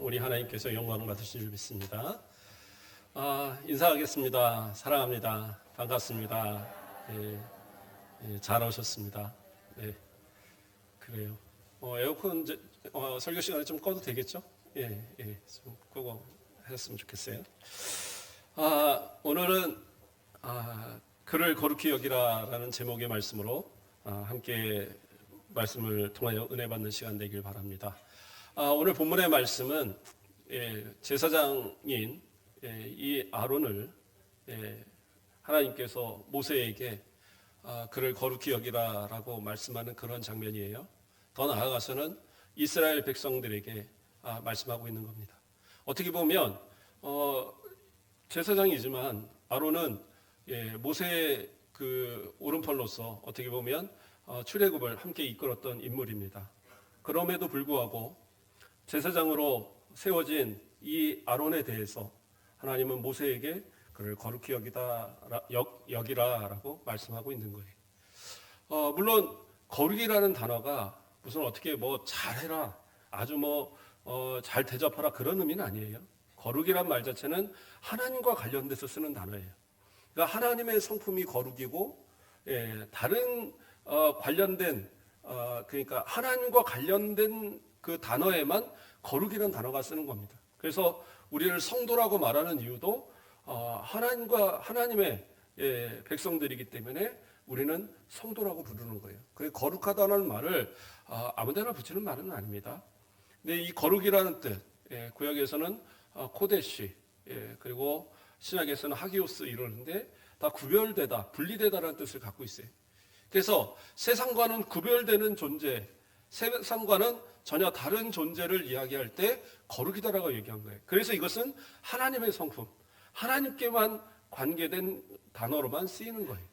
우리 하나님께서 영광 받으신 줄 믿습니다. 인사하겠습니다. 사랑합니다. 반갑습니다. 잘 오셨습니다. 네, 그래요. 에어컨 설교 시간에 좀 꺼도 되겠죠? 좀 끄고 했으면 좋겠어요. 오늘은 그를 거룩히 여기라라는 제목의 말씀으로 함께 말씀을 통하여 은혜 받는 시간 되길 바랍니다. 오늘 본문의 말씀은 제사장인 이 아론을 하나님께서 모세에게 그를 거룩히 여기라라고 말씀하는 그런 장면이에요. 더 나아가서는 이스라엘 백성들에게 말씀하고 있는 겁니다. 어떻게 보면 제사장이지만 아론은 모세의 그 오른팔로서 어떻게 보면 출애굽을 함께 이끌었던 인물입니다. 그럼에도 불구하고 제사장으로 세워진 이 아론에 대해서 하나님은 모세에게 그를 거룩히 여기라라고 말씀하고 있는 거예요. 물론 거룩이라는 단어가 무슨 어떻게 잘해라, 아주 잘 대접하라 그런 의미는 아니에요. 거룩이란 말 자체는 하나님과 관련돼서 쓰는 단어예요. 그러니까 하나님의 성품이 거룩이고 다른 관련된 그러니까 하나님과 관련된 그 단어에만 거룩이라는 단어가 쓰는 겁니다. 그래서 우리를 성도라고 말하는 이유도 하나님과 하나님의 백성들이기 때문에 우리는 성도라고 부르는 거예요. 그 거룩하다는 말을 아무데나 붙이는 말은 아닙니다. 근데 이 거룩이라는 뜻, 구약에서는 코데시, 그리고 신약에서는 하기오스 이러는데 다 구별되다, 분리되다라는 뜻을 갖고 있어요. 그래서 세상과는 구별되는 존재, 세상과는 전혀 다른 존재를 이야기할 때 거룩이다라고 얘기한 거예요. 그래서 이것은 하나님의 성품, 하나님께만 관계된 단어로만 쓰이는 거예요.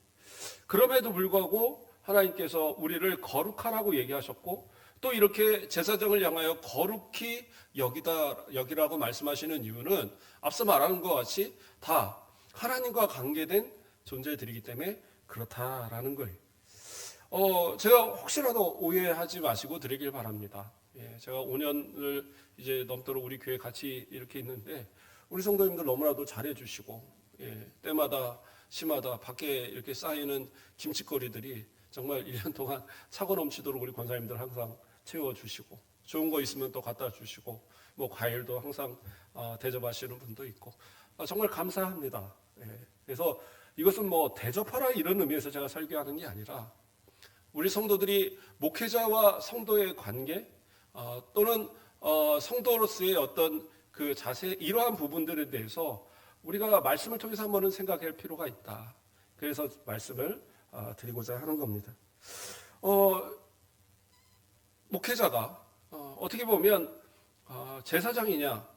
그럼에도 불구하고 하나님께서 우리를 거룩하라고 얘기하셨고 또 이렇게 제사장을 향하여 거룩히 여기라고 말씀하시는 이유는 앞서 말하는 것 같이 다 하나님과 관계된 존재들이기 때문에 그렇다라는 거예요. 제가 혹시라도 오해하지 마시고 드리길 바랍니다. 제가 5년을 이제 넘도록 우리 교회 같이 이렇게 있는데 우리 성도님들 너무나도 잘해주시고 때마다 시마다 밖에 이렇게 쌓이는 김치거리들이 정말 1년 동안 차고 넘치도록 우리 권사님들 항상 채워주시고 좋은 거 있으면 또 갖다 주시고 과일도 항상 대접하시는 분도 있고 정말 감사합니다. 그래서 이것은 대접하라 이런 의미에서 제가 설교하는 게 아니라 우리 성도들이 목회자와 성도의 관계 또는 성도로서의 어떤 그 자세 이러한 부분들에 대해서 우리가 말씀을 통해서 한번은 생각할 필요가 있다. 그래서 말씀을 드리고자 하는 겁니다. 목회자가 어떻게 보면 제사장이냐?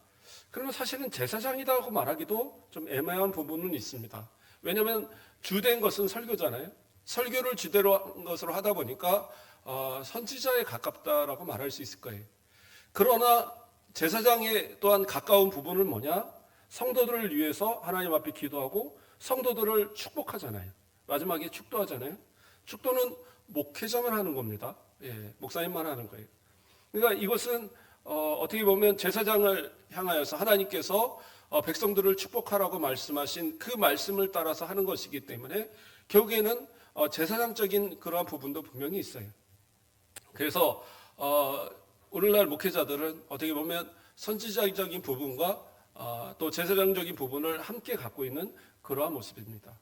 그러면 사실은 제사장이라고 말하기도 좀 애매한 부분은 있습니다. 왜냐하면 주된 것은 설교잖아요. 설교를 주대로 한 것으로 하다 보니까 선지자에 가깝다라고 말할 수 있을 거예요. 그러나 제사장에 또한 가까운 부분은 뭐냐? 성도들을 위해서 하나님 앞에 기도하고 성도들을 축복하잖아요. 마지막에 축도하잖아요. 축도는 목회자만 하는 겁니다. 목사님만 하는 거예요. 그러니까 이것은 어떻게 보면 제사장을 향하여서 하나님께서 백성들을 축복하라고 말씀하신 그 말씀을 따라서 하는 것이기 때문에 결국에는 제사장적인 그러한 부분도 분명히 있어요. 그래서 오늘날 목회자들은 어떻게 보면 선지자적인 부분과 또 제사장적인 부분을 함께 갖고 있는 그러한 모습입니다.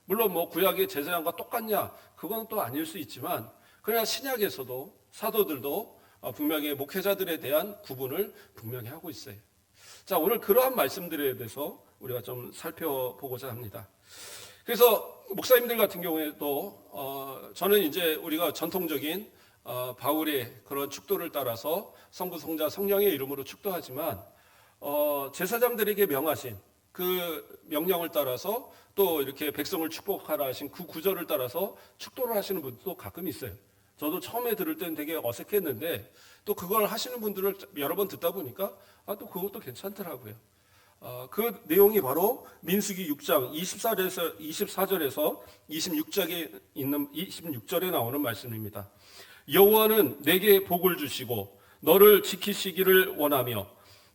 물론 구약의 제사장과 똑같냐? 그건 또 아닐 수 있지만 그러나 신약에서도 사도들도 분명히 목회자들에 대한 구분을 분명히 하고 있어요. 자, 오늘 그러한 말씀들에 대해서 우리가 좀 살펴보고자 합니다. 그래서 목사님들 같은 경우에도 저는 이제 우리가 전통적인 바울의 그런 축도를 따라서 성부, 성자, 성령의 이름으로 축도하지만 제사장들에게 명하신 그 명령을 따라서 또 이렇게 백성을 축복하라 하신 그 구절을 따라서 축도를 하시는 분도 가끔 있어요. 저도 처음에 들을 때는 되게 어색했는데 또 그걸 하시는 분들을 여러 번 듣다 보니까 또 그것도 괜찮더라고요. 그 내용이 바로 민수기 6장 24절에서 26절에 나오는 말씀입니다. 여호와는 내게 복을 주시고 너를 지키시기를 원하며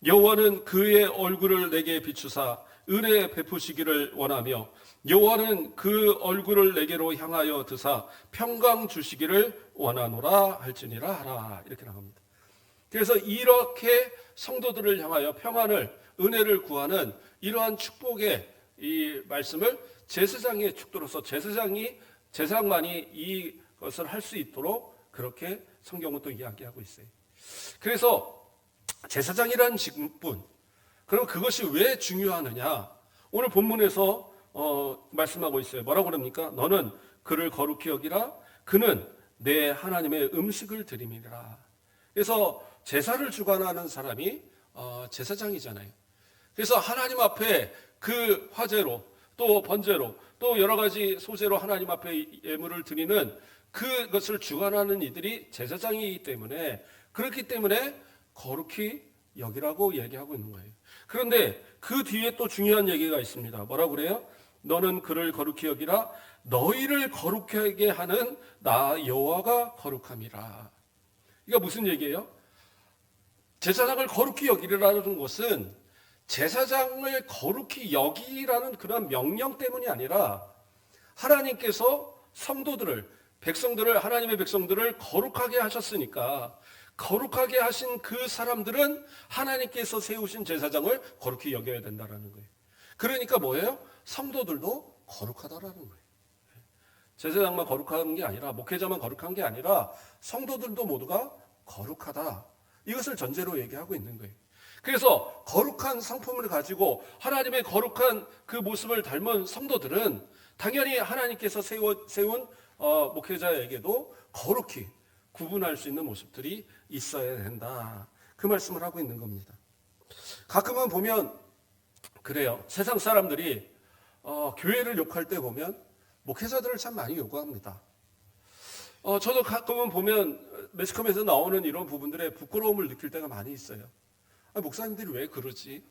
여호와는 그의 얼굴을 내게 비추사 은혜 베푸시기를 원하며 여호와는 그 얼굴을 내게로 향하여 드사 평강 주시기를 원하노라 할지니라 하라. 이렇게 나갑니다. 그래서 이렇게 성도들을 향하여 평안을, 은혜를 구하는 이러한 축복의 이 말씀을 제사장의 축도로서 제사장만이 이것을 할 수 있도록 그렇게 성경은 또 이야기하고 있어요. 그래서 제사장이라는 직분, 그럼 그것이 왜 중요하느냐? 오늘 본문에서 말씀하고 있어요. 뭐라고 그럽니까? 너는 그를 거룩히 여기라. 그는 내 하나님의 음식을 드림이라. 그래서 제사를 주관하는 사람이 제사장이잖아요. 그래서 하나님 앞에 그 화제로 또 번제로 또 여러 가지 소제로 하나님 앞에 예물을 드리는 그것을 주관하는 이들이 제사장이기 때문에, 그렇기 때문에 거룩히 여기라고 얘기하고 있는 거예요. 그런데 그 뒤에 또 중요한 얘기가 있습니다. 뭐라고 그래요? 너는 그를 거룩히 여기라. 너희를 거룩하게 하는 나 여호와가 거룩함이라. 이게 무슨 얘기예요? 제사장을 거룩히 여기라는 것은 제사장을 거룩히 여기라는 그런 명령 때문이 아니라 하나님께서 백성들을 하나님의 백성들을 거룩하게 하셨으니까 거룩하게 하신 그 사람들은 하나님께서 세우신 제사장을 거룩히 여겨야 된다라는 거예요. 그러니까 뭐예요? 성도들도 거룩하다라는 거예요. 제사장만 거룩한 게 아니라, 목회자만 거룩한 게 아니라 성도들도 모두가 거룩하다. 이것을 전제로 얘기하고 있는 거예요. 그래서 거룩한 성품을 가지고 하나님의 거룩한 그 모습을 닮은 성도들은 당연히 하나님께서 세운 목회자에게도 거룩히 구분할 수 있는 모습들이 있어야 된다. 그 말씀을 하고 있는 겁니다. 가끔은 보면 그래요. 세상 사람들이 교회를 욕할 때 보면 목회자들을 참 많이 요구합니다. 저도 가끔은 보면 매스컴에서 나오는 이런 부분들에 부끄러움을 느낄 때가 많이 있어요. 목사님들이 왜 그러지?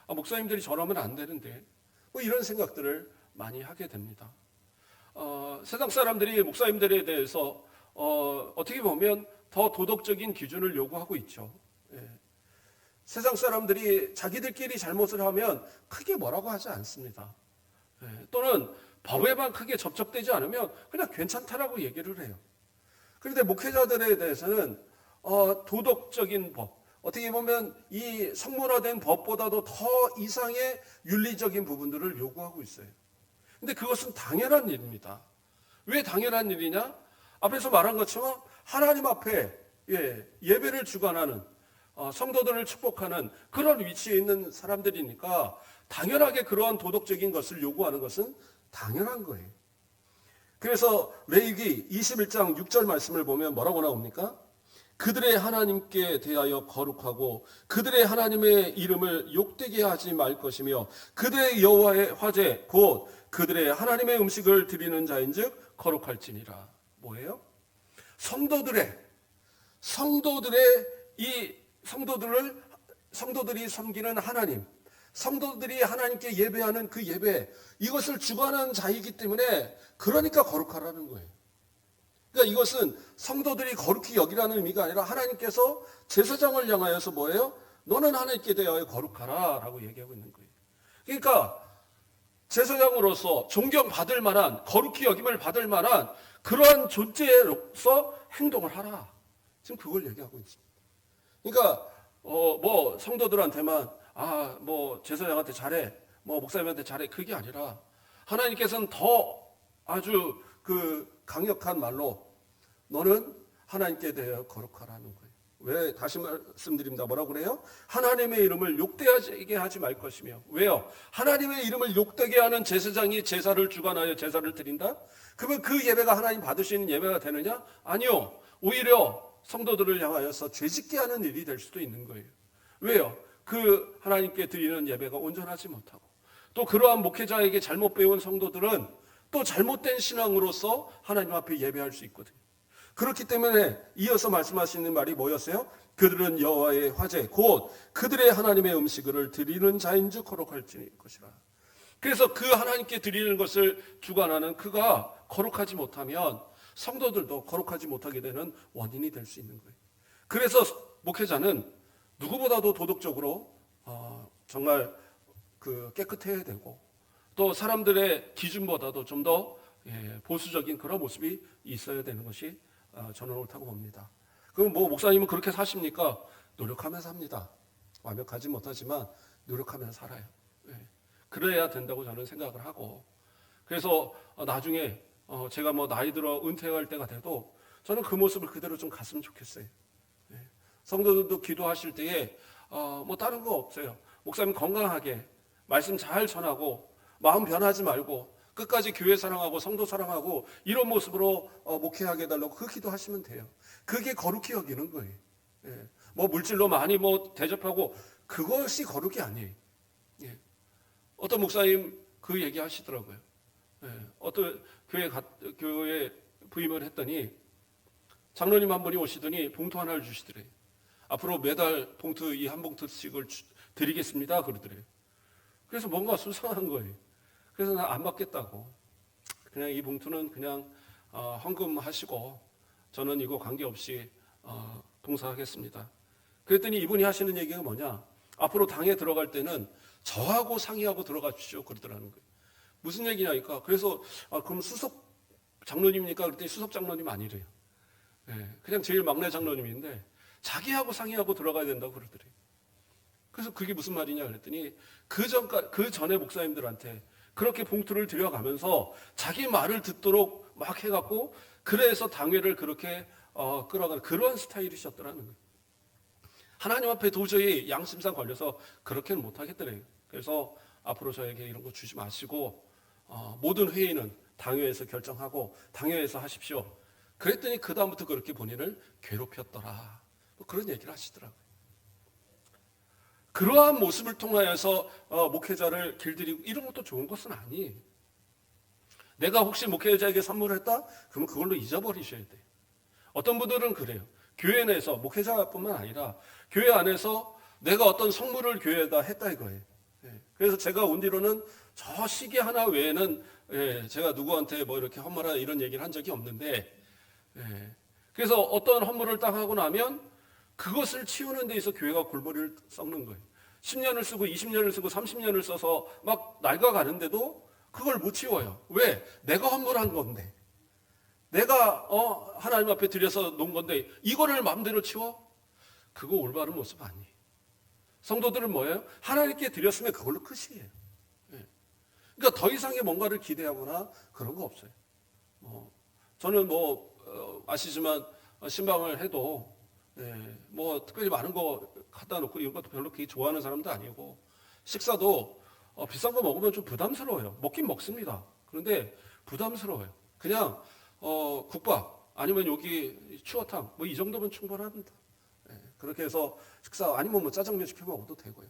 목사님들이 저러면 안 되는데, 뭐 이런 생각들을 많이 하게 됩니다. 세상 사람들이 목사님들에 대해서 어떻게 보면 더 도덕적인 기준을 요구하고 있죠. 세상 사람들이 자기들끼리 잘못을 하면 크게 뭐라고 하지 않습니다. 또는 법에만 크게 접촉되지 않으면 그냥 괜찮다라고 얘기를 해요. 그런데 목회자들에 대해서는 도덕적인 법, 어떻게 보면 이 성문화된 법보다도 더 이상의 윤리적인 부분들을 요구하고 있어요. 근데 그것은 당연한 일입니다. 왜 당연한 일이냐? 앞에서 말한 것처럼 하나님 앞에 예배를 주관하는 성도들을 축복하는 그런 위치에 있는 사람들이니까 당연하게 그러한 도덕적인 것을 요구하는 것은 당연한 거예요. 그래서 레위기 21장 6절 말씀을 보면 뭐라고 나옵니까? 그들의 하나님께 대하여 거룩하고 그들의 하나님의 이름을 욕되게 하지 말 것이며 그들의 여호와의 화제 곧 그들의 하나님의 음식을 드리는 자인즉 거룩할지니라. 뭐예요? 성도들이 섬기는 하나님, 성도들이 하나님께 예배하는 그 예배, 이것을 주관하는 자이기 때문에 그러니까 거룩하라는 거예요. 그러니까 이것은 성도들이 거룩히 여기라는 의미가 아니라 하나님께서 제사장을 향하여서 뭐예요? 너는 하나님께 대하여 거룩하라 라고 얘기하고 있는 거예요. 그러니까 제사장으로서 존경받을 만한, 거룩히 여김을 받을 만한 그러한 존재로서 행동을 하라. 지금 그걸 얘기하고 있습니다. 그러니까 뭐 성도들한테만 뭐 제사장한테 잘해, 뭐 목사님한테 잘해, 그게 아니라 하나님께서는 더 아주 그 강력한 말로 너는 하나님께 대하여 거룩하라는 거예요. 왜? 다시 말씀드립니다. 뭐라고 그래요? 하나님의 이름을 욕되게 하지 말 것이며. 왜요? 하나님의 이름을 욕되게 하는 제사장이 제사를 주관하여 제사를 드린다? 그러면 그 예배가 하나님 받으시는 예배가 되느냐? 아니요. 오히려 성도들을 향하여서 죄짓게 하는 일이 될 수도 있는 거예요. 왜요? 그 하나님께 드리는 예배가 온전하지 못하고 또 그러한 목회자에게 잘못 배운 성도들은 또 잘못된 신앙으로서 하나님 앞에 예배할 수 있거든요. 그렇기 때문에 이어서 말씀하시는 말이 뭐였어요? 그들은 여호와의 화제 곧 그들의 하나님의 음식을 드리는 자인즉 거룩할지 것이라. 그래서 그 하나님께 드리는 것을 주관하는 그가 거룩하지 못하면 성도들도 거룩하지 못하게 되는 원인이 될 수 있는 거예요. 그래서 목회자는 누구보다도 도덕적으로 정말 그 깨끗해야 되고 또 사람들의 기준보다도 좀 더 보수적인 그런 모습이 있어야 되는 것이 저는 옳다고 봅니다. 그럼 뭐 목사님은 그렇게 사십니까? 노력하면서 합니다. 완벽하지 못하지만 노력하면서 살아요. 그래야 된다고 저는 생각을 하고 그래서 나중에 제가 뭐 나이 들어 은퇴할 때가 돼도 저는 그 모습을 그대로 좀 갔으면 좋겠어요. 성도들도 기도하실 때에 뭐 다른 거 없어요. 목사님 건강하게 말씀 잘 전하고 마음 변하지 말고 끝까지 교회 사랑하고 성도 사랑하고 이런 모습으로 목회하게 해달라고 그 기도하시면 돼요. 그게 거룩히 여기는 거예요. 뭐 물질로 많이 뭐 대접하고 그것이 거룩이 아니에요. 어떤 목사님 그 얘기 하시더라고요. 어떤 교회에 부임을 했더니 장로님 한 분이 오시더니 봉투 하나를 주시더래요. 앞으로 매달 봉투 이 한 봉투씩을 드리겠습니다 그러더래요. 그래서 뭔가 수상한 거예요. 그래서 난 안 받겠다고. 그냥 이 봉투는 그냥 헌금하시고 저는 이거 관계없이 봉사하겠습니다. 그랬더니 이분이 하시는 얘기가 뭐냐? 앞으로 당에 들어갈 때는 저하고 상의하고 들어가 주시오 그러더라는 거예요. 무슨 얘기냐니까. 그래서 그럼 수석 장로님입니까? 그랬더니 수석 장로님 아니래요. 그냥 제일 막내 장로님인데 자기하고 상의하고 들어가야 된다고 그러더래요. 그래서 그게 무슨 말이냐 그랬더니 그 전에 목사님들한테 그렇게 봉투를 들여가면서 자기 말을 듣도록 막 해갖고 그래서 당회를 그렇게 끌어가는 그런 스타일이셨더라는 거예요. 하나님 앞에 도저히 양심상 걸려서 그렇게는 못하겠더래요. 그래서 앞으로 저에게 이런 거 주지 마시고 모든 회의는 당회에서 결정하고 당회에서 하십시오. 그랬더니 그 다음부터 그렇게 본인을 괴롭혔더라. 뭐 그런 얘기를 하시더라고요. 그러한 모습을 통하여서 목회자를 길들이고 이런 것도 좋은 것은 아니에요. 내가 혹시 목회자에게 선물을 했다? 그러면 그걸로 잊어버리셔야 돼요. 어떤 분들은 그래요. 교회 내에서 목회자뿐만 아니라 교회 안에서 내가 어떤 선물을 교회에다 했다 이거예요. 그래서 제가 온 뒤로는 저 시계 하나 외에는 제가 누구한테 뭐 이렇게 헌물하다 이런 얘기를 한 적이 없는데 그래서 어떤 헌물을 딱 하고 나면 그것을 치우는 데 있어 교회가 골머리를 썩는 거예요. 10년을 쓰고 20년을 쓰고 30년을 써서 막 낡아가는데도 그걸 못 치워요. 왜? 내가 헌물한 건데. 내가 하나님 앞에 드려서 놓은 건데 이거를 마음대로 치워? 그거 올바른 모습 아니에요. 성도들은 뭐예요? 하나님께 드렸으면 그걸로 끝이에요. 그러니까 더 이상의 뭔가를 기대하거나 그런 거 없어요. 저는 아시지만 신방을 해도 뭐 특별히 많은 거 갖다 놓고 이런 것도 별로 그렇게 좋아하는 사람도 아니고 식사도 비싼 거 먹으면 좀 부담스러워요. 먹긴 먹습니다. 그런데 부담스러워요. 그냥 국밥 아니면 여기 추어탕 뭐 이 정도면 충분합니다. 그렇게 해서 식사 아니면 뭐 짜장면 시켜 먹어도 되고요.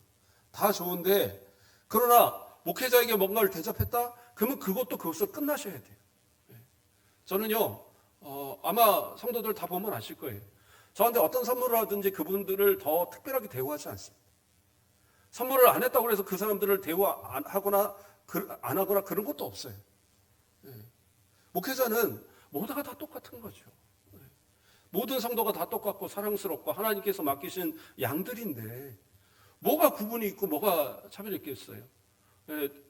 다 좋은데 그러나 목회자에게 뭔가를 대접했다? 그러면 그것으로 끝나셔야 돼요. 저는요 아마 성도들 다 보면 아실 거예요. 저한테 어떤 선물을 하든지 그분들을 더 특별하게 대우하지 않습니다. 선물을 안 했다고 해서 그 사람들을 대우 안 하거나 그런 것도 없어요. 목회자는 모두가 다 똑같은 거죠. 모든 성도가 다 똑같고 사랑스럽고 하나님께서 맡기신 양들인데 뭐가 구분이 있고 뭐가 차별이 있겠어요.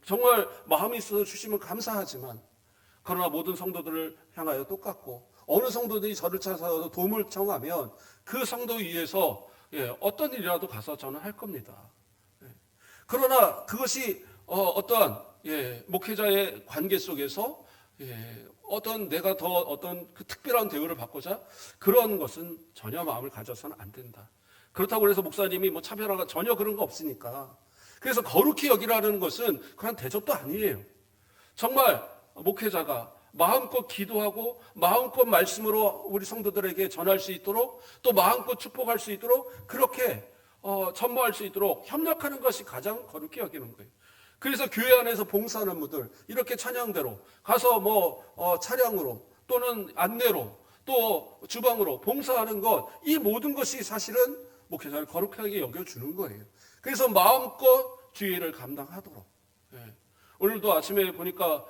정말 마음이 있어서 주시면 감사하지만 그러나 모든 성도들을 향하여 똑같고 어느 성도들이 저를 찾아서 도움을 청하면 그 성도 위해서 어떤 일이라도 가서 저는 할 겁니다. 그러나 그것이 어떠한 목회자의 관계 속에서 내가 더 어떤 그 특별한 대우를 받고자 그런 것은 전혀 마음을 가져서는 안 된다. 그렇다고 해서 목사님이 뭐 차별화가 전혀 그런 거 없으니까. 그래서 거룩히 여기라는 것은 그런 대접도 아니에요. 정말 목회자가 마음껏 기도하고 마음껏 말씀으로 우리 성도들에게 전할 수 있도록 또 마음껏 축복할 수 있도록 그렇게 전무할 수 있도록 협력하는 것이 가장 거룩히 여기는 거예요. 그래서 교회 안에서 봉사하는 분들 이렇게 찬양대로 가서 차량으로 또는 안내로 또 주방으로 봉사하는 것 이 모든 것이 사실은 목회자를 거룩하게 여겨주는 거예요. 그래서 마음껏 주의를 감당하도록. 오늘도 아침에 보니까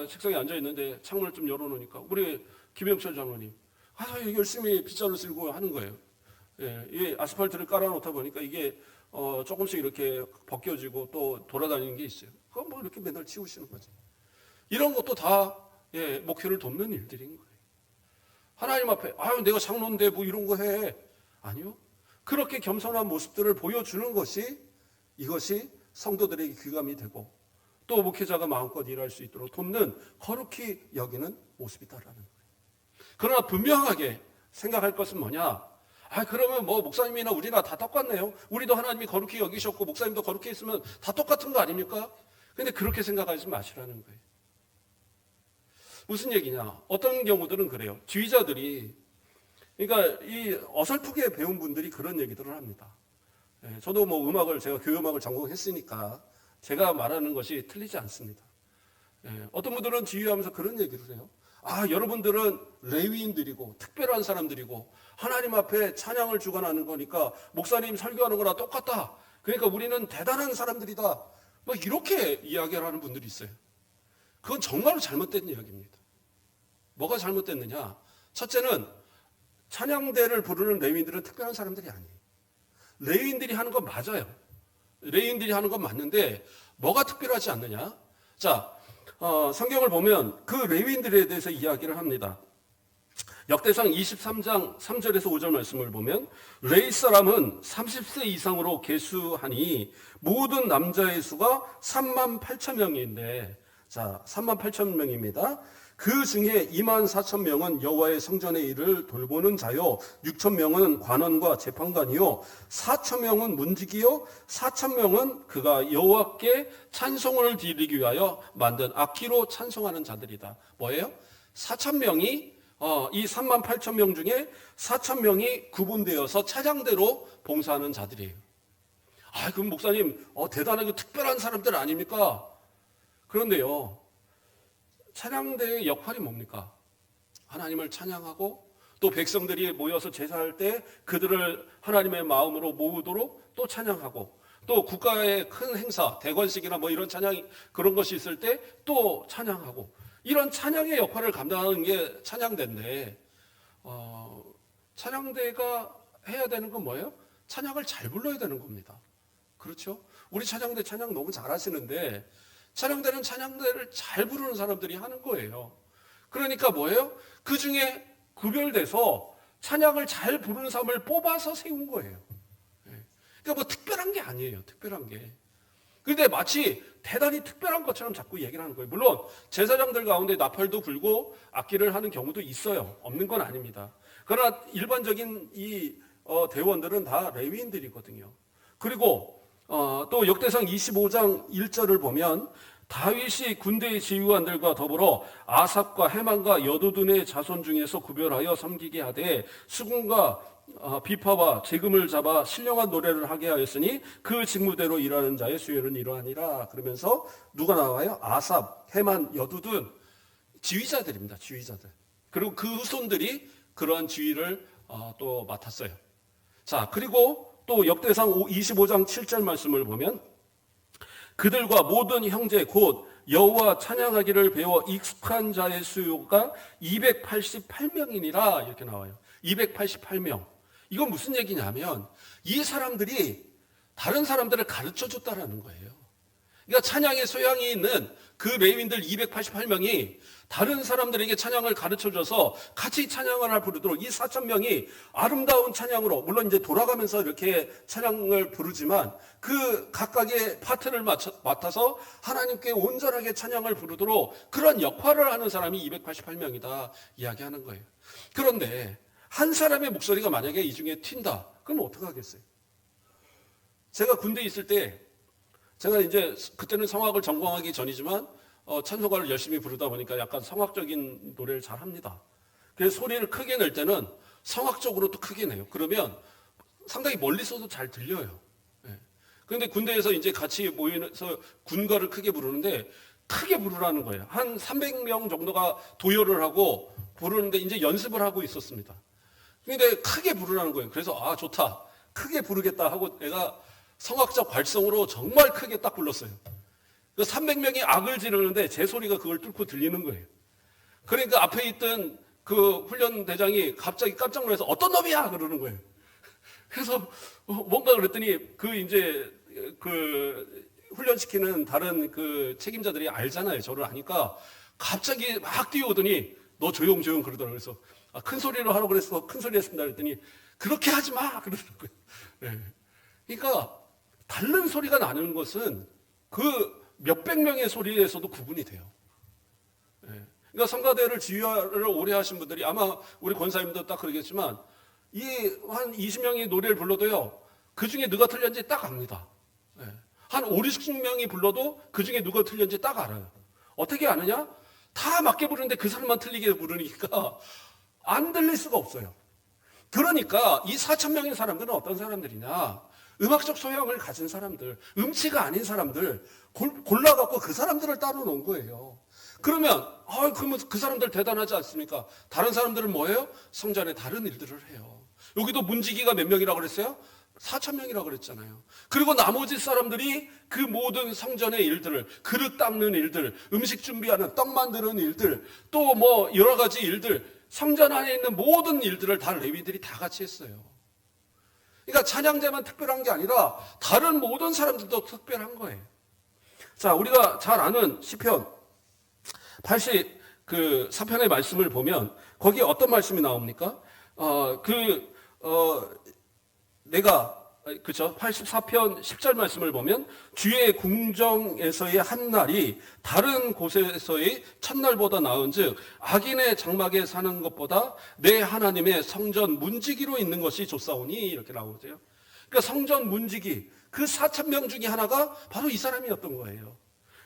책상에 앉아 있는데 창문을 좀 열어놓으니까 우리 김영철 장로님 가서 열심히 빗자루 쓸고 하는 거예요. 예, 이 아스팔트를 깔아놓다 보니까 이게 조금씩 이렇게 벗겨지고 또 돌아다니는 게 있어요. 그건 뭐 이렇게 맨날 치우시는 거죠. 이런 것도 다 예, 목회를 돕는 일들인 거예요. 하나님 앞에 아유 내가 장로인데 뭐 이런 거 해. 아니요. 그렇게 겸손한 모습들을 보여주는 것이 이것이 성도들에게 귀감이 되고 또 목회자가 마음껏 일할 수 있도록 돕는 거룩히 여기는 모습이다라는 거예요. 그러나 분명하게 생각할 것은 뭐냐? 그러면 뭐 목사님이나 우리나 다 똑같네요. 우리도 하나님이 거룩히 여기셨고 목사님도 거룩히 있으면 다 똑같은 거 아닙니까? 근데 그렇게 생각하지 마시라는 거예요. 무슨 얘기냐? 어떤 경우들은 그래요. 지휘자들이 그러니까 이 어설프게 배운 분들이 그런 얘기들을 합니다. 저도 뭐 제가 교회음악을 전공했으니까 제가 말하는 것이 틀리지 않습니다. 어떤 분들은 지휘하면서 그런 얘기를 해요. 여러분들은 레위인들이고 특별한 사람들이고 하나님 앞에 찬양을 주관하는 거니까 목사님 설교하는 거랑 똑같다. 그러니까 우리는 대단한 사람들이다. 뭐 이렇게 이야기를 하는 분들이 있어요. 그건 정말로 잘못된 이야기입니다. 뭐가 잘못됐느냐? 첫째는 찬양대를 부르는 레위인들은 특별한 사람들이 아니에요. 레위인들이 하는 건 맞아요. 레위인들이 하는 건 맞는데 뭐가 특별하지 않느냐? 자, 성경을 보면 그 레위인들에 대해서 이야기를 합니다. 역대상 23장 3절에서 5절 말씀을 보면 레위 사람은 30세 이상으로 계수하니 모든 남자의 수가 3만 8천 명인데 자, 3만 8천 명입니다. 그 중에 2만 4천 명은 여호와의 성전의 일을 돌보는 자요 6천 명은 관원과 재판관이요 4천 명은 문지기요 4천 명은 그가 여호와께 찬송을 드리기 위하여 만든 악기로 찬송하는 자들이다. 뭐예요? 4천 명이 이 3만 8천 명 중에 4천 명이 구분되어서 찬양대로 봉사하는 자들이에요. 그럼 목사님 대단하고 특별한 사람들 아닙니까? 그런데요. 찬양대의 역할이 뭡니까? 하나님을 찬양하고 또 백성들이 모여서 제사할 때 그들을 하나님의 마음으로 모으도록 또 찬양하고 또 국가의 큰 행사, 대관식이나 뭐 이런 찬양 그런 것이 있을 때 또 찬양하고 이런 찬양의 역할을 감당하는 게 찬양대인데 찬양대가 해야 되는 건 뭐예요? 찬양을 잘 불러야 되는 겁니다. 그렇죠? 우리 찬양대 찬양 너무 잘하시는데 찬양대는 찬양대를 잘 부르는 사람들이 하는 거예요. 그러니까 뭐예요? 그 중에 구별돼서 찬양을 잘 부르는 사람을 뽑아서 세운 거예요. 그러니까 뭐 특별한 게 아니에요. 특별한 게. 그런데 마치 대단히 특별한 것처럼 자꾸 얘기를 하는 거예요. 물론 제사장들 가운데 나팔도 불고 악기를 하는 경우도 있어요. 없는 건 아닙니다. 그러나 일반적인 이 대원들은 다 레위인들이거든요. 그리고 또 역대상 25장 1절을 보면 다윗이 군대의 지휘관들과 더불어 아삽과 헤만과 여도둔의 자손 중에서 구별하여 섬기게 하되 수군과 비파와 재금을 잡아 신령한 노래를 하게 하였으니 그 직무대로 일하는 자의 수요는 이러하니라. 그러면서 누가 나와요? 아삽, 헤만, 여두둔 지휘자들입니다. 지휘자들. 그리고 그 후손들이 그러한 지휘를 또 맡았어요. 자, 그리고 또 역대상 25장 7절 말씀을 보면 그들과 모든 형제 곧 여호와 찬양하기를 배워 익숙한 자의 수요가 288명이니라 이렇게 나와요. 288명. 이건 무슨 얘기냐면 이 사람들이 다른 사람들을 가르쳐 줬다라는 거예요. 그러니까 찬양의 소양이 있는 그 레위인들 288명이 다른 사람들에게 찬양을 가르쳐줘서 같이 찬양을 부르도록 이 4천 명이 아름다운 찬양으로 물론 이제 돌아가면서 이렇게 찬양을 부르지만 그 각각의 파트를 맡아서 하나님께 온전하게 찬양을 부르도록 그런 역할을 하는 사람이 288명이다 이야기하는 거예요. 그런데 한 사람의 목소리가 만약에 이 중에 튄다. 그럼 어떻게 하겠어요? 제가 군대에 있을 때 제가 이제 그때는 성악을 전공하기 전이지만 찬송가를 열심히 부르다 보니까 약간 성악적인 노래를 잘 합니다. 그래서 소리를 크게 낼 때는 성악적으로도 크게 내요. 그러면 상당히 멀리서도 잘 들려요. 그런데 군대에서 이제 같이 모여서 군가를 크게 부르는데 크게 부르라는 거예요. 한 300명 정도가 도열을 하고 부르는데 이제 연습을 하고 있었습니다. 근데 크게 부르라는 거예요. 그래서 좋다. 크게 부르겠다 하고 내가 성악적 발성으로 정말 크게 딱 불렀어요. 300명이 악을 지르는데 제 소리가 그걸 뚫고 들리는 거예요. 그러니까 앞에 있던 그 훈련 대장이 갑자기 깜짝 놀라서 어떤 놈이야! 그러는 거예요. 그래서 뭔가 그랬더니 그 이제 그 훈련시키는 다른 그 책임자들이 알잖아요. 저를 아니까 갑자기 막 뛰어오더니 너 조용 그러더라고요. 그래서 큰 소리로 하라고 그래서 큰 소리 했습니다. 그랬더니 그렇게 하지 마 그러더라고요. 네. 그러니까 다른 소리가 나는 것은 그 몇백 명의 소리에서도 구분이 돼요. 네. 그러니까 성가대를 지휘를 오래 하신 분들이 아마 우리 권사님도 딱 그러겠지만 이 한 20명이 노래를 불러도요. 그 중에 누가 틀렸는지 딱 압니다. 네. 한 5, 60명이 불러도 그 중에 누가 틀렸는지 딱 알아요. 어떻게 아느냐? 다 맞게 부르는데 그 사람만 틀리게 부르니까 안 들릴 수가 없어요. 그러니까 이 4,000명의 사람들은 어떤 사람들이냐? 음악적 소양을 가진 사람들, 음치가 아닌 사람들 골라갖고 그 사람들을 따로 놓은 거예요. 그러면 그러면 그 사람들 대단하지 않습니까? 다른 사람들은 뭐예요? 성전에 다른 일들을 해요. 여기도 문지기가 몇 명이라고 그랬어요? 4,000명이라고 그랬잖아요. 그리고 나머지 사람들이 그 모든 성전의 일들을, 그릇 닦는 일들, 음식 준비하는, 떡 만드는 일들, 또 뭐 여러 가지 일들, 성전 안에 있는 모든 일들을 다 레위들이 다 같이 했어요. 그러니까 찬양대만 특별한 게 아니라 다른 모든 사람들도 특별한 거예요. 자, 우리가 잘 아는 시편 84편의 말씀을 보면 거기에 어떤 말씀이 나옵니까? 그죠? 84편 10절 말씀을 보면 주의 궁정에서의 한 날이 다른 곳에서의 첫날보다 나은즉 악인의 장막에 사는 것보다 내 하나님의 성전 문지기로 있는 것이 좋사오니 이렇게 나오죠. 그러니까 성전 문지기 그 4,000명 중에 하나가 바로 이 사람이었던 거예요.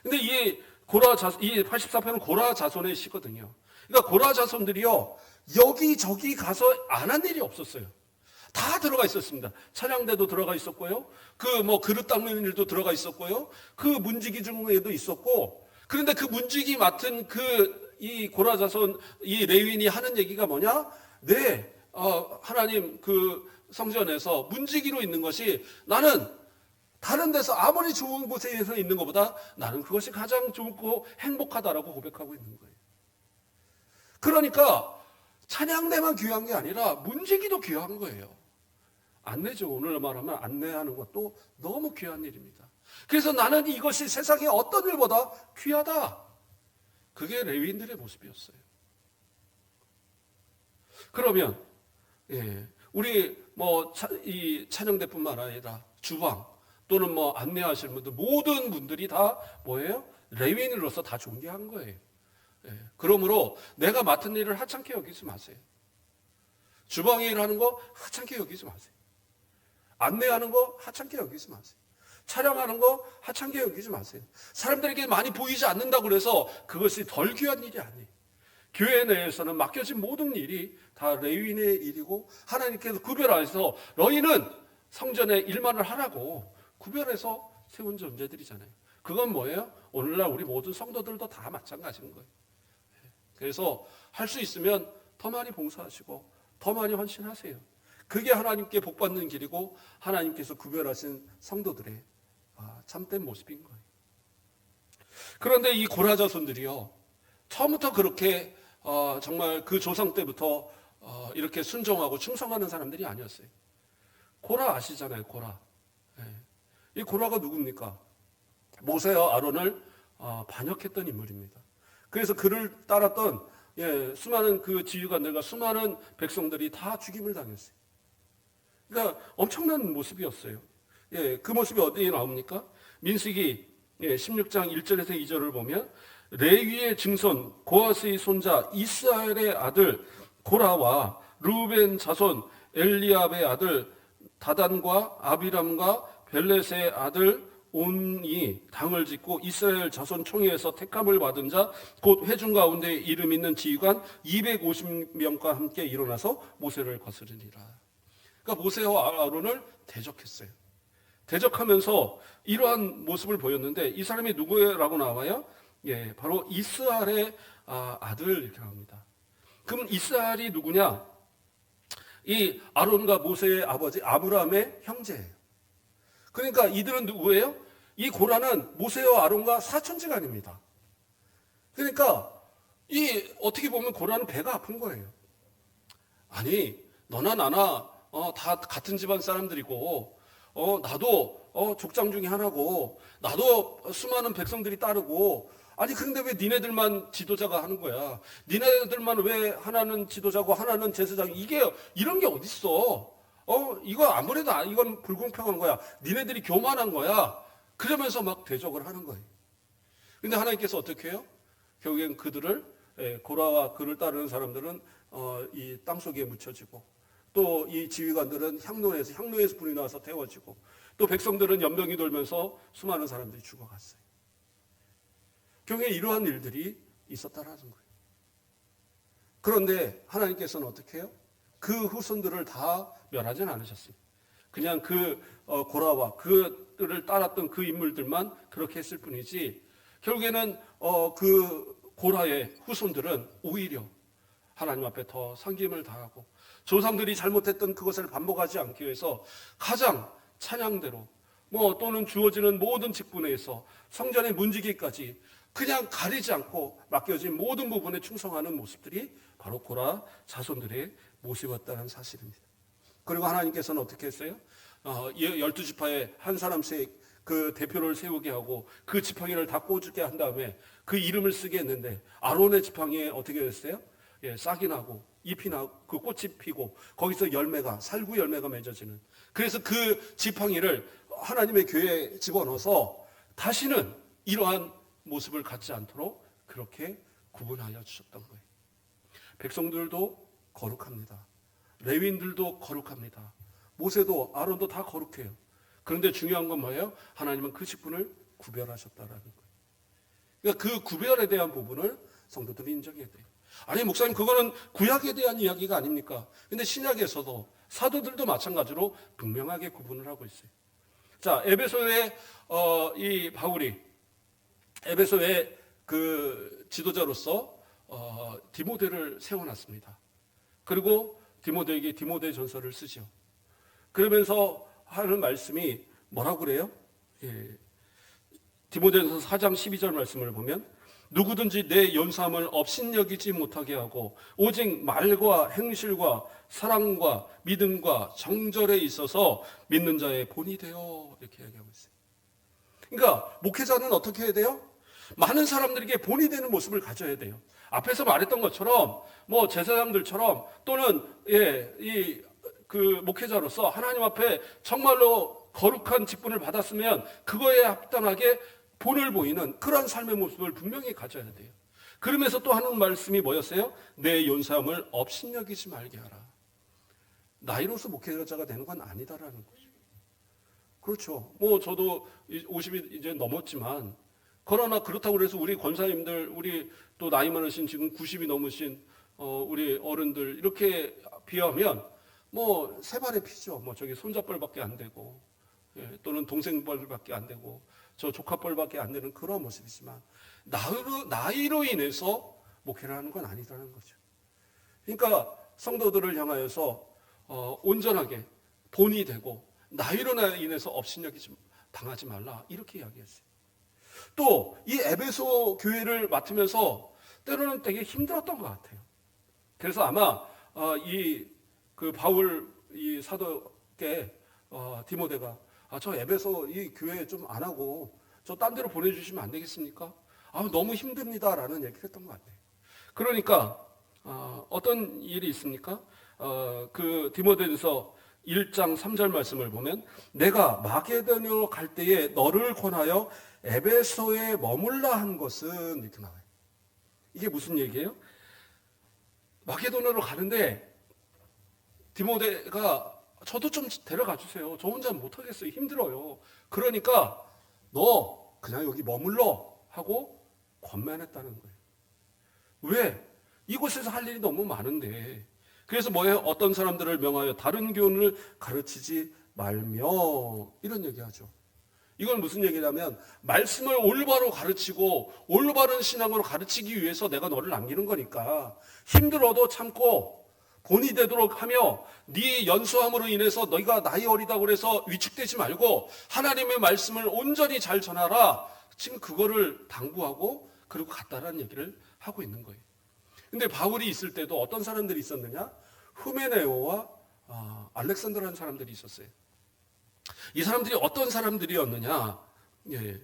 근데 이 84편은 고라 자손의 시거든요. 그러니까 고라 자손들이요 여기저기 가서 안 한 일이 없었어요. 다 들어가 있었습니다. 찬양대도 들어가 있었고요. 그릇 닦는 일도 들어가 있었고요. 그 문지기 중에도 있었고. 그런데 그 문지기 맡은 이 고라자손, 이 레위인이 하는 얘기가 뭐냐? 네, 하나님 그 성전에서 문지기로 있는 것이 나는 다른 데서 아무리 좋은 곳에서 있는 것보다 나는 그것이 가장 좋고 행복하다라고 고백하고 있는 거예요. 그러니까 찬양대만 귀한 게 아니라 문지기도 귀한 거예요. 안내죠. 오늘 말하면 안내하는 것도 너무 귀한 일입니다. 그래서 나는 이것이 세상의 어떤 일보다 귀하다. 그게 레위인들의 모습이었어요. 그러면 우리 이 찬양대뿐만 아니라 주방 또는 안내하실 분들 모든 분들이 다 뭐예요? 레위인으로서 다 존귀한 거예요. 그러므로 내가 맡은 일을 하찮게 여기지 마세요. 주방 일을 하는 거 하찮게 여기지 마세요. 안내하는 거 하찮게 여기지 마세요. 촬영하는 거 하찮게 여기지 마세요. 사람들에게 많이 보이지 않는다고 그래서 그것이 덜 귀한 일이 아니에요. 교회 내에서는 맡겨진 모든 일이 다 레위인의 일이고 하나님께서 구별하셔서 너희는 성전에 일만을 하라고 구별해서 세운 존재들이잖아요. 그건 뭐예요? 오늘날 우리 모든 성도들도 다 마찬가지인 거예요. 그래서 할 수 있으면 더 많이 봉사하시고 더 많이 헌신하세요. 그게 하나님께 복받는 길이고 하나님께서 구별하신 성도들의 참된 모습인 거예요. 그런데 이 고라 자손들이요 처음부터 그렇게 정말 그 조상 때부터 이렇게 순종하고 충성하는 사람들이 아니었어요. 고라 아시잖아요. 고라. 이 고라가 누굽니까? 모세와 아론을 반역했던 인물입니다. 그래서 그를 따랐던 수많은 그 지휘관들과 수많은 백성들이 다 죽임을 당했어요. 그러니까 엄청난 모습이었어요. 그 모습이 어디에 나옵니까? 민수기 16장 1절에서 2절을 보면 레위의 증손 고하스의 손자 이스라엘의 아들 고라와 루벤 자손 엘리압의 아들 다단과 아비람과 벨렛의 아들 온이 당을 짓고 이스라엘 자손 총회에서 택함을 받은 자 곧 회중 가운데 이름 있는 지휘관 250명과 함께 일어나서 모세를 거스르니라. 그러니까 모세와 아론을 대적했어요. 대적하면서 이러한 모습을 보였는데 이 사람이 누구라고 나와요? 바로 이스라엘의 아들 이렇게 나옵니다. 그럼 이스라엘이 누구냐? 이 아론과 모세의 아버지 아브라함의 형제예요. 그러니까 이들은 누구예요? 이 고라는 모세와 아론과 사촌지간입니다. 그러니까 어떻게 보면 고라는 배가 아픈 거예요. 아니 너나 나나 다 같은 집안 사람들이고, 나도 족장 중에 하나고, 나도 수많은 백성들이 따르고, 아니 근데 왜 니네들만 지도자가 하는 거야? 니네들만 왜 하나는 지도자고 하나는 제사장? 이게 이런 게 어딨어? 이거 아무래도 이건 불공평한 거야. 니네들이 교만한 거야. 그러면서 막 대적을 하는 거예요. 근데 하나님께서 어떻게 해요? 결국엔 그들을, 고라와 그를 따르는 사람들은 이 땅속에 묻혀지고, 또 이 지휘관들은 향로에서 불이 나와서 태워지고, 또 백성들은 연병이 돌면서 수많은 사람들이 죽어갔어요. 결국에 이러한 일들이 있었다라는 거예요. 그런데 하나님께서는 어떻게 해요? 그 후손들을 다 멸하지는 않으셨습니다. 그냥 그 고라와 그들을 따랐던 그 인물들만 그렇게 했을 뿐이지, 결국에는 그 고라의 후손들은 오히려 하나님 앞에 더 섬김을 다하고 조상들이 잘못했던 그것을 반복하지 않기 위해서 가장 찬양대로 또는 주어지는 모든 직분에서 성전의 문지기까지 그냥 가리지 않고 맡겨진 모든 부분에 충성하는 모습들이 바로 고라 자손들의 모습이었다는 사실입니다. 그리고 하나님께서는 어떻게 했어요? 12지파에 한 사람씩 그 대표를 세우게 하고 그 지팡이를 다 꽂게 한 다음에 그 이름을 쓰게 했는데, 아론의 지팡이에 어떻게 됐어요? 싹이 나고 잎이 나고 그 꽃이 피고 거기서 살구 열매가 맺어지는, 그래서 그 지팡이를 하나님의 교회에 집어넣어서 다시는 이러한 모습을 갖지 않도록 그렇게 구분하여 주셨던 거예요. 백성들도 거룩합니다. 레위인들도 거룩합니다. 모세도 아론도 다 거룩해요. 그런데 중요한 건 뭐예요? 하나님은 그 직분을 구별하셨다라는 거예요. 그러니까 그 구별에 대한 부분을 성도들이 인정해야 돼요. 아니 목사님, 그거는 구약에 대한 이야기가 아닙니까? 근데 신약에서도 사도들도 마찬가지로 분명하게 구분을 하고 있어요. 자, 에베소의 이 바울이 에베소의 그 지도자로서 디모데를 세워놨습니다. 그리고 디모데에게 디모데 전서를 쓰죠. 그러면서 하는 말씀이 뭐라고 그래요? 디모데전서 4장 12절 말씀을 보면, 누구든지 내 연수함을 업신여기지 못하게 하고 오직 말과 행실과 사랑과 믿음과 정절에 있어서 믿는 자의 본이 되어, 이렇게 얘기하고 있어요. 그러니까 목회자는 어떻게 해야 돼요? 많은 사람들에게 본이 되는 모습을 가져야 돼요. 앞에서 말했던 것처럼 제사장들처럼, 또는 그 목회자로서 하나님 앞에 정말로 거룩한 직분을 받았으면 그거에 합당하게 본을 보이는 그런 삶의 모습을 분명히 가져야 돼요. 그러면서 또 하는 말씀이 뭐였어요? 내 연사함을 업신여기지 말게 하라. 나이로서 목회자가 되는 건 아니다라는 거죠. 그렇죠. 저도 50이 이제 넘었지만, 그러나 그렇다고 그래서 우리 권사님들, 우리 또 나이 많으신 지금 90이 넘으신 우리 어른들 이렇게 비하면 세 발의 피죠. 저기 손자뻘밖에 안 되고, 또는 동생뻘밖에 안 되고, 저 조카뻘밖에 안 되는 그런 모습이지만, 나이로 인해서 목회를 하는 건 아니라는 거죠. 그러니까 성도들을 향하여서 온전하게 본이 되고 나이로 인해서 업신여기지 당하지 말라, 이렇게 이야기했어요. 또 이 에베소 교회를 맡으면서 때로는 되게 힘들었던 것 같아요. 그래서 아마 그 바울 이 사도께 디모데가 저 에베소 이 교회 좀 안 하고 저 딴 데로 보내주시면 안 되겠습니까? 너무 힘듭니다라는 얘기를 했던 것 같아요. 그러니까 어떤 일이 있습니까? 그 디모데전서 1장 3절 말씀을 보면, 내가 마게도냐로 갈 때에 너를 권하여 에베소에 머물라 한 것은, 이렇게 나와요. 이게 무슨 얘기예요? 마게도냐로 가는데 디모데가 저도 좀 데려가 주세요. 저 혼자 못하겠어요. 힘들어요. 그러니까 너 그냥 여기 머물러 하고 권면했다는 거예요. 왜? 이곳에서 할 일이 너무 많은데. 그래서 뭐예요? 어떤 사람들을 명하여 다른 교훈을 가르치지 말며, 이런 얘기하죠. 이건 무슨 얘기냐면, 말씀을 올바로 가르치고 올바른 신앙으로 가르치기 위해서 내가 너를 남기는 거니까 힘들어도 참고 본이 되도록 하며, 네 연수함으로 인해서 너희가 나이 어리다고 그래서 위축되지 말고 하나님의 말씀을 온전히 잘 전하라. 지금 그거를 당부하고 그리고 갔다라는 얘기를 하고 있는 거예요. 근데 바울이 있을 때도 어떤 사람들이 있었느냐? 후메네오와 알렉산더라는 사람들이 있었어요. 이 사람들이 어떤 사람들이었느냐? 예.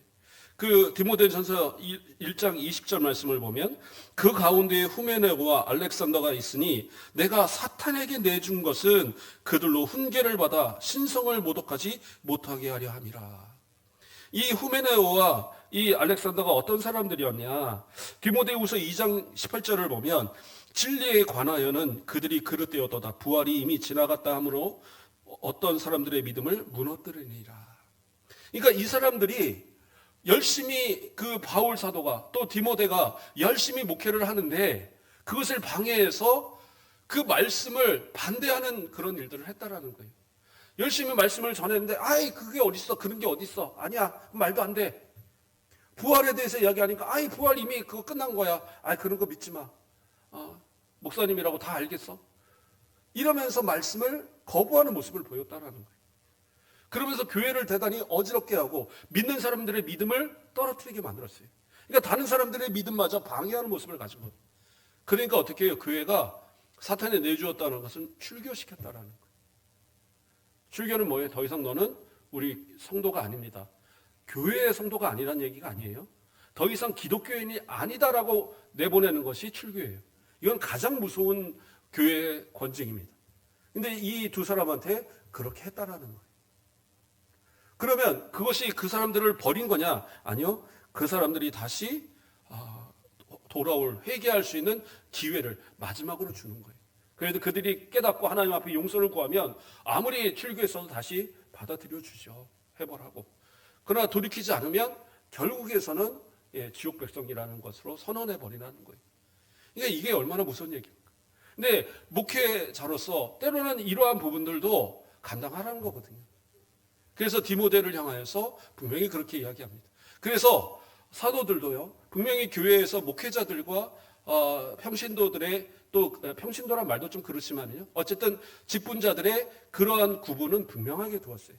그 디모데전서 1장 20절 말씀을 보면 그 가운데에 후메네오와 알렉산더가 있으니 내가 사탄에게 내준 것은 그들로 훈계를 받아 신성을 모독하지 못하게 하려 함이라. 이 후메네오와 이 알렉산더가 어떤 사람들이었냐? 디모데후서 2장 18절을 보면 진리에 관하여는 그들이 그릇되었도다. 부활이 이미 지나갔다 하므로 어떤 사람들의 믿음을 무너뜨리니라. 그러니까 이 사람들이 열심히 그 바울 사도가 또 디모데가 열심히 목회를 하는데 그것을 방해해서 그 말씀을 반대하는 그런 일들을 했다라는 거예요. 열심히 말씀을 전했는데 아이 그게 어딨어, 그런 게 어딨어, 아니야, 말도 안 돼. 부활에 대해서 이야기하니까 아이 부활 이미 그거 끝난 거야, 아이 그런 거 믿지 마, 목사님이라고 다 알겠어, 이러면서 말씀을 거부하는 모습을 보였다라는 거예요. 그러면서 교회를 대단히 어지럽게 하고 믿는 사람들의 믿음을 떨어뜨리게 만들었어요. 그러니까 다른 사람들의 믿음마저 방해하는 모습을 가진 거예요. 그러니까 어떻게 해요? 교회가 사탄에 내주었다는 것은 출교시켰다라는 거예요. 출교는 뭐예요? 더 이상 너는 우리 성도가 아닙니다. 교회의 성도가 아니란 얘기가 아니에요. 더 이상 기독교인이 아니다라고 내보내는 것이 출교예요. 이건 가장 무서운 교회의 권징입니다. 근데 이 두 사람한테 그렇게 했다라는 거예요. 그러면 그것이 그 사람들을 버린 거냐? 아니요. 그 사람들이 다시 돌아올, 회개할 수 있는 기회를 마지막으로 주는 거예요. 그래도 그들이 깨닫고 하나님 앞에 용서를 구하면 아무리 출교했어도 다시 받아들여 주죠. 해벌하고. 그러나 돌이키지 않으면 결국에서는 지옥 백성이라는 것으로 선언해 버리라는 거예요. 그러니까 이게 얼마나 무서운 얘기입니까? 근데 목회자로서 때로는 이러한 부분들도 감당하라는 거거든요. 그래서 디모데를 향하여서 분명히 그렇게 이야기합니다. 그래서 사도들도요, 분명히 교회에서 목회자들과 평신도들의, 또 평신도란 말도 좀 그렇지만요, 어쨌든 직분자들의 그러한 구분은 분명하게 두었어요.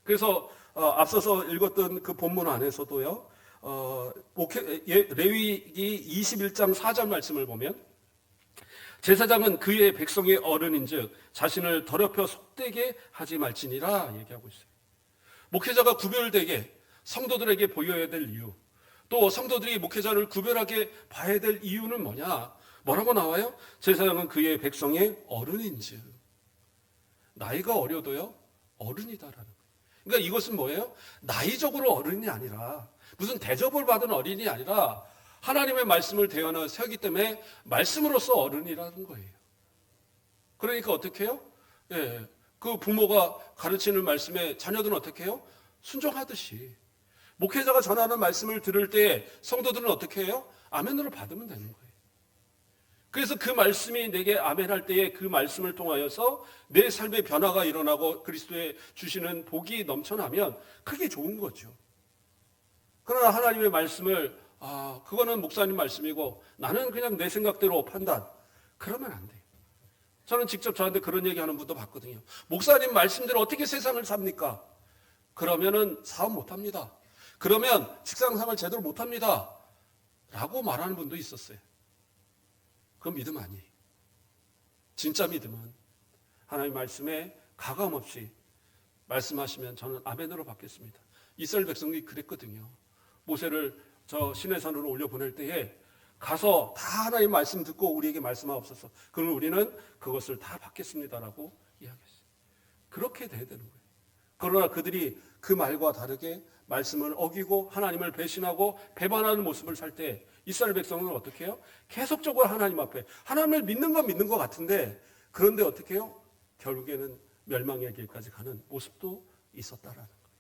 그래서 앞서서 읽었던 그 본문 안에서도요, 레위기 21장 4절 말씀을 보면 제사장은 그의 백성의 어른인즉 자신을 더럽혀 속되게 하지 말지니라 얘기하고 있어요. 목회자가 구별되게 성도들에게 보여야 될 이유, 또 성도들이 목회자를 구별하게 봐야 될 이유는 뭐냐? 뭐라고 나와요? 제사장은 그의 백성의 어른인즉, 나이가 어려도요 어른이다라는 거예요. 그러니까 이것은 뭐예요? 나이적으로 어른이 아니라, 무슨 대접을 받은 어린이 아니라 하나님의 말씀을 대하는 세우기 때문에 말씀으로서 어른이라는 거예요. 그러니까 어떻게 해요? 그 부모가 가르치는 말씀에 자녀들은 어떻게 해요? 순종하듯이. 목회자가 전하는 말씀을 들을 때 성도들은 어떻게 해요? 아멘으로 받으면 되는 거예요. 그래서 그 말씀이 내게 아멘할 때에 그 말씀을 통하여서 내 삶의 변화가 일어나고 그리스도의 주시는 복이 넘쳐나면 그게 좋은 거죠. 그러나 하나님의 말씀을 그거는 목사님 말씀이고 나는 그냥 내 생각대로 판단, 그러면 안 돼요. 저는 직접 저한테 그런 얘기하는 분도 봤거든요. 목사님 말씀대로 어떻게 세상을 삽니까? 그러면은 사업 못합니다. 그러면 직장생활 제대로 못합니다 라고 말하는 분도 있었어요. 그건 믿음 아니에요. 진짜 믿음은 하나님 말씀에 가감없이 말씀하시면 저는 아멘으로 받겠습니다. 이스라엘 백성이 그랬거든요. 모세를 저 시내산으로 올려보낼 때에 가서 다 하나님 말씀 듣고 우리에게 말씀하옵소서. 그럼 우리는 그것을 다 받겠습니다라고 이야기했어요. 그렇게 돼야 되는 거예요. 그러나 그들이 그 말과 다르게 말씀을 어기고 하나님을 배신하고 배반하는 모습을 살 때 이스라엘 백성은 어떻게 해요? 계속적으로 하나님 앞에 하나님을 믿는 건 믿는 것 같은데, 그런데 어떻게 해요? 결국에는 멸망의 길까지 가는 모습도 있었다라는 거예요.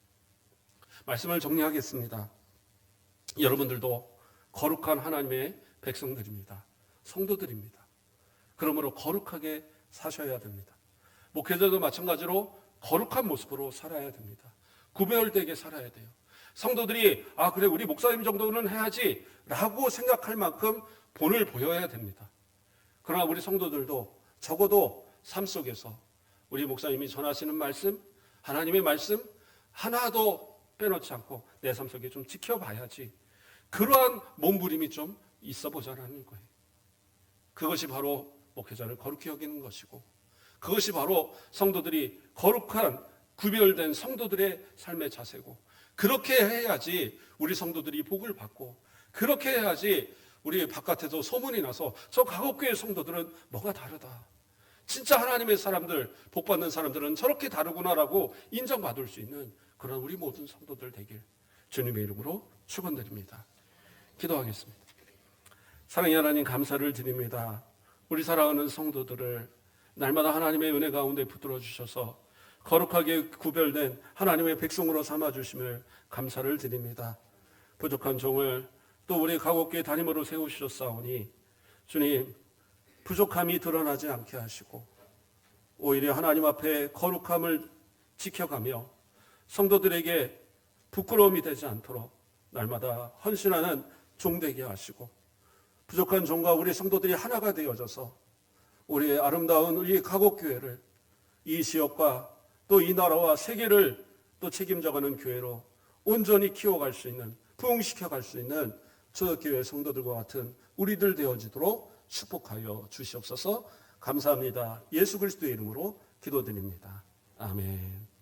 말씀을 정리하겠습니다. 여러분들도 거룩한 하나님의 백성들입니다. 성도들입니다. 그러므로 거룩하게 사셔야 됩니다. 목회자도 마찬가지로 거룩한 모습으로 살아야 됩니다. 구별되게 살아야 돼요. 성도들이 그래 우리 목사님 정도는 해야지 라고 생각할 만큼 본을 보여야 됩니다. 그러나 우리 성도들도 적어도 삶 속에서 우리 목사님이 전하시는 말씀, 하나님의 말씀 하나도 빼놓지 않고 내 삶 속에 좀 지켜봐야지, 그러한 몸부림이 좀 있어 보자라는 거예요. 그것이 바로 목회자를 거룩히 여기는 것이고, 그것이 바로 성도들이 거룩한 구별된 성도들의 삶의 자세고, 그렇게 해야지 우리 성도들이 복을 받고, 그렇게 해야지 우리 바깥에서 소문이 나서 저 가곡교회 성도들은 뭐가 다르다, 진짜 하나님의 사람들, 복받는 사람들은 저렇게 다르구나라고 인정받을 수 있는 그런 우리 모든 성도들 되길 주님의 이름으로 축원드립니다. 기도하겠습니다. 사랑의 하나님, 감사를 드립니다. 우리 사랑하는 성도들을 날마다 하나님의 은혜 가운데 붙들어 주셔서 거룩하게 구별된 하나님의 백성으로 삼아주심을 감사를 드립니다. 부족한 종을 또 우리 가곡교회 담임으로 세우셨사오니 주님, 부족함이 드러나지 않게 하시고 오히려 하나님 앞에 거룩함을 지켜가며 성도들에게 부끄러움이 되지 않도록 날마다 헌신하는 종 되게 하시고, 부족한 종과 우리 성도들이 하나가 되어져서 우리의 아름다운 우리 가곡교회를 이 지역과 또 이 나라와 세계를 또 책임져가는 교회로 온전히 키워갈 수 있는, 부흥시켜갈 수 있는 초대교회 성도들과 같은 우리들 되어지도록 축복하여 주시옵소서. 감사합니다. 예수 그리스도의 이름으로 기도드립니다. 아멘.